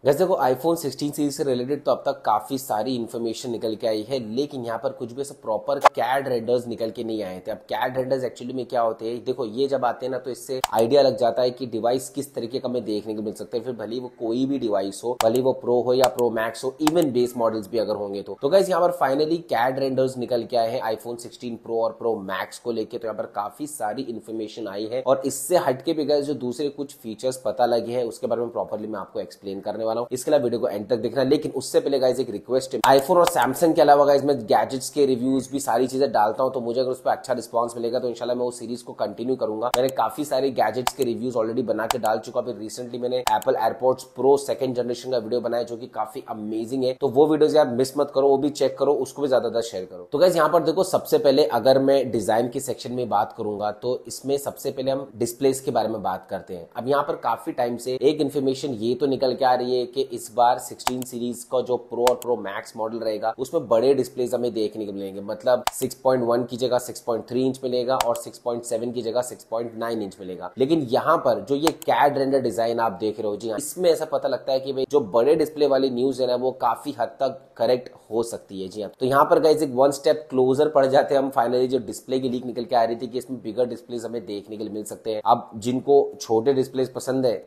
वैसे देखो iPhone 16 series से रिलेटेड तो अब तक काफी सारी इन्फॉर्मेशन निकल के आई है, लेकिन यहाँ पर कुछ भी ऐसे प्रॉपर कैड रेंडर्स निकल के नहीं आए थे। अब कैड रेंडर्स एक्चुअली में क्या होते हैं, देखो ये जब आते हैं ना तो इससे आइडिया लग जाता है कि डिवाइस किस तरीके का हमें देखने को मिल सकता है। फिर भले वो कोई भी डिवाइस हो, भले वो प्रो हो या प्रो मैक्स हो, इवन बेस मॉडल्स भी अगर होंगे तो गाइस यहाँ पर फाइनली कैड रेंडर्स निकल के आए हैं आईफोन 16 प्रो और प्रो मैक्स को लेके। तो यहाँ पर काफी सारी इन्फॉर्मेशन आई है और इससे हटके भी गाइस जो दूसरे कुछ फीचर्स पता लगे हैं उसके बारे में प्रॉपरली मैं आपको एक्सप्लेन करने वाला हूँ। इसके अलावा वीडियो को एंड तक देखना, लेकिन उससे पहले गाइस एक रिक्वेस्ट है, आईफोन और सैमसंग के अलावा गाइस मैं गैजेट्स के रिव्यूज भी सारी चीजें डालता हूं, तो मुझे अगर उस पर अच्छा रिस्पांस मिलेगा तो इंशाल्लाह मैं उस सीरीज को कंटिन्यू करूंगा। मैंने काफी सारे गैजेट्स के रिव्यूज ऑलरेडी बना के डाल चुका। फिर रिसेंटली मैंने Apple airports pro second generation का वीडियो बनाया जो कि काफी अमेजिंग है, तो वो वीडियोस यार मिस मत करो, वो भी चेक करो, उसको भी ज्यादा शेयर करो। तो गाइस यहाँ पर देखो, सबसे पहले अगर मैं डिजाइन के सेक्शन में बात करूंगा तो इसमें सबसे पहले हम डिस्प्लेस के बारे में बात करते हैं। अब यहाँ पर काफी टाइम से एक इन्फॉर्मेशन ये तो निकल के आ रही है कि इस बार 16 सीरीज का जो प्रो और प्रो मैक्स मॉडल रहेगा उसमें बड़े डिस्प्लेस हमें देखने को मिलेंगे। मतलब 6.1 की जगह 6.3 इंच मिलेगा और 6.7 की जगह 6.9 इंच मिलेगा। लेकिन यहाँ पर जो ये कैड रेंडर डिजाइन आप देख रहे हो जी, इसमें ऐसा पता लगता है कि भाई जो बड़े डिस्प्ले वाली न्यूज है ना वो काफी हद तक करेक्ट हो सकती है जी। हाँ, तो यहाँ पर गाइस एक वन स्टेप क्लोजर पड़ जाते हैं हम। फाइनली जो डिस्प्ले की लीक निकल के आ रही थी कि इसमें बिगर डिस्प्ले हमें देखने के लिए मिल सकते हैं। अब जिनको छोटे डिस्प्ले पसंद है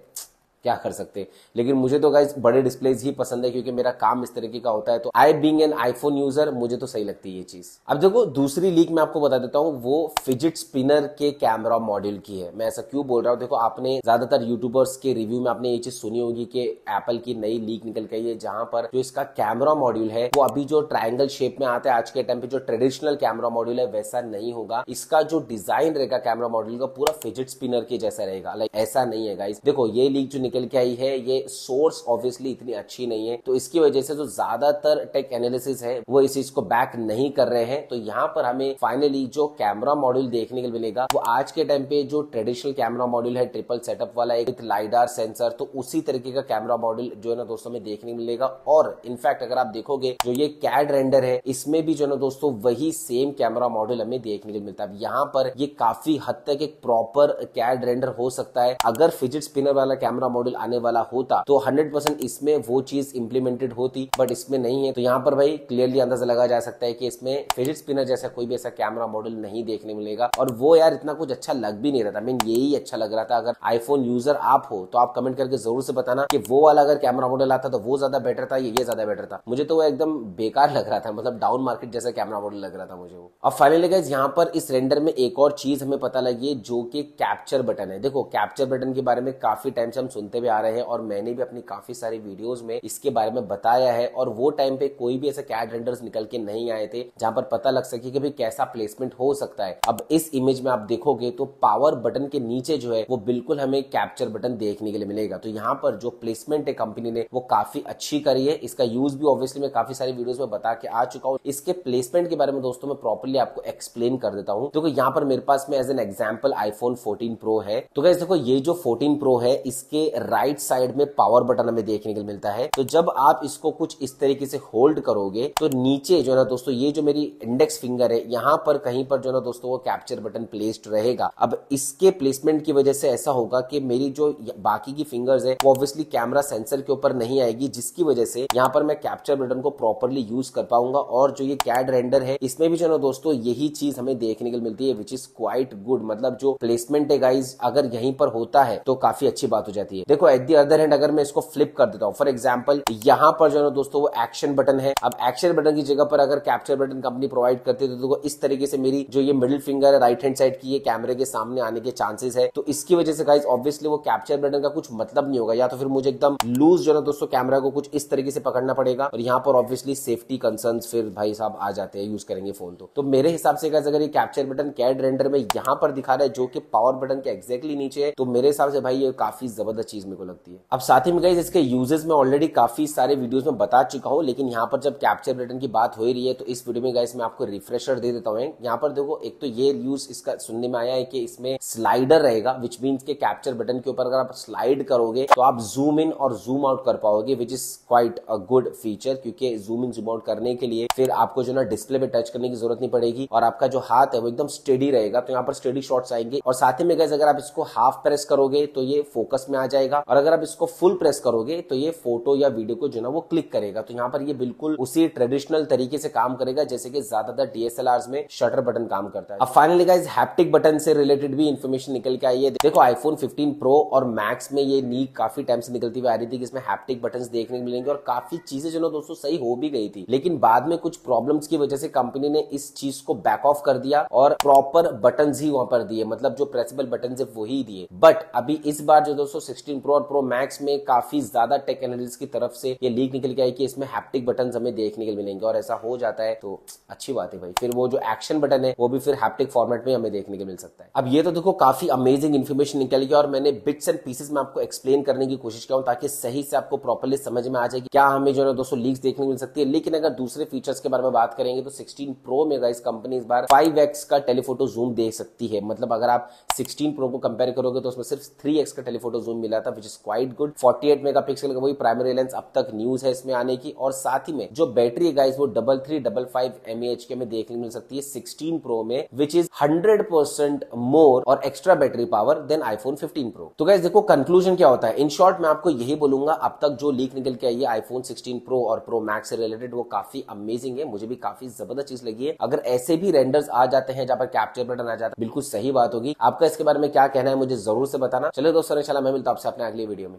क्या कर सकते हैं, लेकिन मुझे तो गाइस बड़े डिस्प्लेज ही पसंद है क्योंकि मेरा काम इस तरीके का होता है। तो I being an iPhone user मुझे तो सही लगती है ये चीज। अब देखो दूसरी लीक मैं आपको बता देता हूँ, वो फिजिट स्पिनर के कैमरा मॉड्यूल की है। मैं ऐसा क्यों बोल रहा हूँ, देखो आपने ज्यादातर यूट्यूबर्स के रिव्यू में आपने ये चीज सुनी होगी कि एप्पल की नई लीक निकल के आई है जहां पर जो इसका कैमरा मॉड्यूल है वो अभी जो ट्रायंगल शेप में आता है आज के टाइम पे जो ट्रेडिशनल कैमरा मॉड्यूल है वैसा नहीं होगा। इसका जो डिजाइन रहेगा कैमरा मॉड्यूल का पूरा फिजिट स्पिनर के जैसा रहेगा। लाइक ऐसा नहीं है गाइस। देखो ये लीक जो निकल के आई है ये सोर्स ऑब्वियसली इतनी अच्छी नहीं है, तो इसकी वजह से जो ज्यादातर टेक एनालिसिस है वो इस चीज को बैक नहीं कर रहे हैं। तो यहाँ पर हमें फाइनली जो कैमरा मॉड्यूल देखने को मिलेगा वो आज के टाइम पे जो ट्रेडिशनल कैमरा मॉड्यूल है ट्रिपल सेटअप वाला एक विद लाइडार सेंसर, तो उसी तरीके का कैमरा मॉड्यूल जो है ना दोस्तों में देखने को मिलेगा। और इनफैक्ट अगर आप देखोगे जो ये कैड रेंडर है इसमें भी जो है ना दोस्तों वही सेम कैमरा मॉड्यूल हमें देखने को मिलता है। यहाँ पर ये काफी हद तक एक प्रॉपर कैड रेंडर हो सकता है। अगर फिजिट स्पिनर वाला कैमरा मॉड्यूल आने वाला होता तो 100% इसमें वो चीज इंप्लीमेंटेड होती, बट इसमें नहीं है। तो यहाँ पर भाई क्लियरली अंदाजा लगा जा सकता है कि इसमें फिजिट स्पिनर जैसा कोई भी ऐसा कैमरा मॉड्यूल नहीं देखने मिलेगा। और वो यार इतना कुछ अच्छा लग भी नहीं रहा था। मैं यही अच्छा लग रहा था। अगर आईफोन यूजर आप हो तो आप कमेंट करके जरूर से बताना कि वो वाला अगर कैमरा मॉडल आता तो वो ज्यादा बेटर था, ये ज्यादा बेटर था। मुझे तो वो एकदम बेकार लग रहा था, मतलब डाउन मार्केट जैसा कैमरा मॉडल लग रहा था मुझे वो। अब फाइनली गाइस यहाँ पर इस रेंडर में एक और चीज हमें पता लगी है जो कि कैप्चर बटन है। देखो कैप्चर बटन के बारे में काफी टाइम से हम सुनते भी आ रहे हैं और मैंने भी अपनी काफी सारी वीडियोस में इसके बारे में बताया है। और वो टाइम पे कोई भी ऐसे कैड रेंडर्स निकल के नहीं आए थे जहां पर पता लग सके कि भाई कैसा प्लेसमेंट हो सकता है। अब इस इमेज में आप देखोगे तो पावर बटन के नीचे जो है वो बिल्कुल हमें कैप्चर बटन देखने के लिए मिलेगा। तो यहाँ पर जो प्लेसमेंट है कंपनी ने वो काफी अच्छी करी है। इसका यूज भी ऑब्वियसली मैं काफी सारी वीडियोस में बता के आ चुका हूँ। इसके प्लेसमेंट के बारे में दोस्तों मैं प्रॉपर्ली आपको एक्सप्लेन कर देता हूँ। देखो यहाँ पर मेरे पास में as an example iPhone 14 pro है। तो गाइस देखो ये जो 14 प्रो है इसके राइट साइड में पावर बटन हमें देखने को मिलता है। तो जब आप इसको कुछ इस तरीके से होल्ड करोगे तो नीचे जो है ना दोस्तों ये जो मेरी इंडेक्स फिंगर है यहाँ पर कहीं पर जो है ना दोस्तों वो कैप्चर बटन प्लेस्ड रहेगा। अब इसके प्लेसमेंट की वजह से ऐसा होगा कि मेरी जो बाकी की फिंगर्स है वो ऑब्वियसली कैमरा सेंसर के ऊपर नहीं आएगी, जिसकी वजह से यहाँ पर मैं कैप्चर बटन को प्रॉपर्ली यूज कर पाऊंगा। और जो ये कैड रेंडर है इसमें भी जो है ना दोस्तों यही चीज हमें देखने को मिलती है विच इज क्वाइट गुड। मतलब जो प्लेसमेंट है गाइज अगर यहीं पर होता है तो काफी अच्छी बात हो जाती है। देखो एट द अदर हैंड अगर मैं इसको फ्लिप कर देता हूँ, फॉर एग्जाम्पल यहाँ पर जो है दोस्तों वो एक्शन बटन है। अब एक्शन बटन की जगह पर अगर कैप्चर बटन कंपनी प्रोवाइड करती है तो देखो इस तरीके से मेरी जो ये मिडिल फिंगर है राइट हैंड साइड की ये कैमरे के सामने आने के चांसेस है। तो इसकी वजह से गाइस ऑब्वियसली वो कैप्चर बटन का कुछ मतलब नहीं होगा, या तो फिर मुझे एकदम लूज जो है दोस्तों कैमरा को कुछ इस तरीके से पकड़ना पड़ेगा। और यहाँ पर ऑब्वियसली सेफ्टी कंसर्न्स फिर भाई साहब आ जाते हैं यूज करेंगे फोन तो मेरे हिसाब से गाइस अगर ये कैप्चर बटन कैड रेंडर में यहाँ पर दिखा रहा है जो कि पावर बटन के एक्जैक्टली नीचे है, तो मेरे हिसाब से भाई ये काफी जबरदस्त चीज मेरे को लगती है। अब साथ ही में गाइस इसके यूजेस में ऑलरेडी काफी सारे वीडियोस में बता चुका हूँ, लेकिन यहाँ पर जब कैप्चर बटन की बात हो रही है तो इस वीडियो में गाइस मैं आपको रिफ्रेशर दे देता हूँ। यहाँ पर देखो एक तो ये यूज इसका सुनने में आया है कि इसमें स्लाइडर रहेगा, विच मीन्स के कैप्चर बटन के ऊपर अगर आप स्लाइड करोगे तो आप जूम इन और जूम आउट कर पाओगे, which is quite a good feature. क्योंकि जूम इन जूम आउट करने के लिए फिर आपको जो ना डिस्प्ले पे टच करने की जरूरत नहीं पड़ेगी और आपका जो हाथ है वो एकदम स्टेडी रहेगा। तो यहाँ पर स्टेडी शॉट्स आएंगे। और साथ ही में गाइस अगर आप इसको हाफ प्रेस करोगे तो ये फोकस में आ जाएगा रहेगा, और अगर आप इसको फुल प्रेस करोगे तो ये फोटो या वीडियो को जो ना वो क्लिक करेगा। तो यहाँ पर ये बिल्कुल उसी ट्रेडिशनल तरीके से काम करेगा जैसे कि ज्यादातर डीएसएलआर में शटर बटन काम करता है। अब फाइनली गाइस हैप्टिक बटन से रिलेटेड भी इंफॉर्मेशन निकल के आई है। देखो आईफोन 15 प्रो और मैक्स में ये नीड काफी टाइम से निकलती हुई आ रही थी कि इसमें हैप्टिक बटन्स देखने को मिलेंगे, और काफी चीजें जो ना दोस्तों सही हो भी गई थी, लेकिन बाद में कुछ प्रॉब्लम्स की वजह से कंपनी ने इस चीज को बैक ऑफ कर दिया और प्रॉपर बटन्स ही वहां पर दिए, मतलब जो प्रेसेबल बटन्स है वही दिए। बट अभी इस बार जो दोस्तों 16 प्रो और प्रो मैक्स में काफी ज्यादा टेक एनालिस्ट की तरफ से ये लीक निकल के आई कि इसमें हैप्टिक बटन्स हमें देखने को मिलेंगे, और ऐसा हो जाता है तो अच्छी बात है भाई। फिर वो जो एक्शन बटन है वो भी फिर हैप्टिक फॉर्मेट में हमें देखने को मिल सकता है। अब ये तो देखो काफी अमेजिंग इन्फॉर्मेशन निकल गई, और मैंने बिट्स एंड पीसेस में आपको एक्सप्लेन करने की कोशिश किया हूं ताकि सही से आपको प्रॉपर्ली समझ में आ जाए कि क्या हमें जो है दोस्तों लीक्स देखने को मिल सकती है। लेकिन अगर दूसरे फीचर्स के बारे में बात करेंगे तो 16 प्रो में गाइस कंपनी इस बार 5x का टेलीफोटो जूम दे सकती है। मतलब अगर आप 16 प्रो को कंपेयर करोगे तो उसमें सिर्फ 3x का टेलीफोटो जूम मिला था, which is quite good. 48 megapixel का वही प्राइमरी लेंस अब तक न्यूज है इसमें आने की, और साथ ही में जो बैटरी है गाइस वो 3355 mAh के में देखने को मिल सकती है 16 प्रो में, विच इज 100% मोर और extra battery power than iPhone 15 pro. तो गाइस देखो कंक्लूजन क्या होता है, इन शॉर्ट मैं आपको यही बोलूंगा, अब तक जो लीक निकल के आई है आईफोन 16 प्रो और प्रो मैक्स से रिलेटेड वो काफी अमेजिंग है, मुझे भी काफी जबरदस्त चीज लगी है। अगर ऐसे भी रेंडर्स आ जाते हैं जहां पर कैप्चर बटन आ जाता है, बिल्कुल सही बात होगी। आपका इसके बारे में क्या कहना है मुझे जरूर से बताना। चलिए दोस्तों, इंशाल्लाह मैं मिलता हूं आपसे अपने अगली वीडियो में।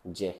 जय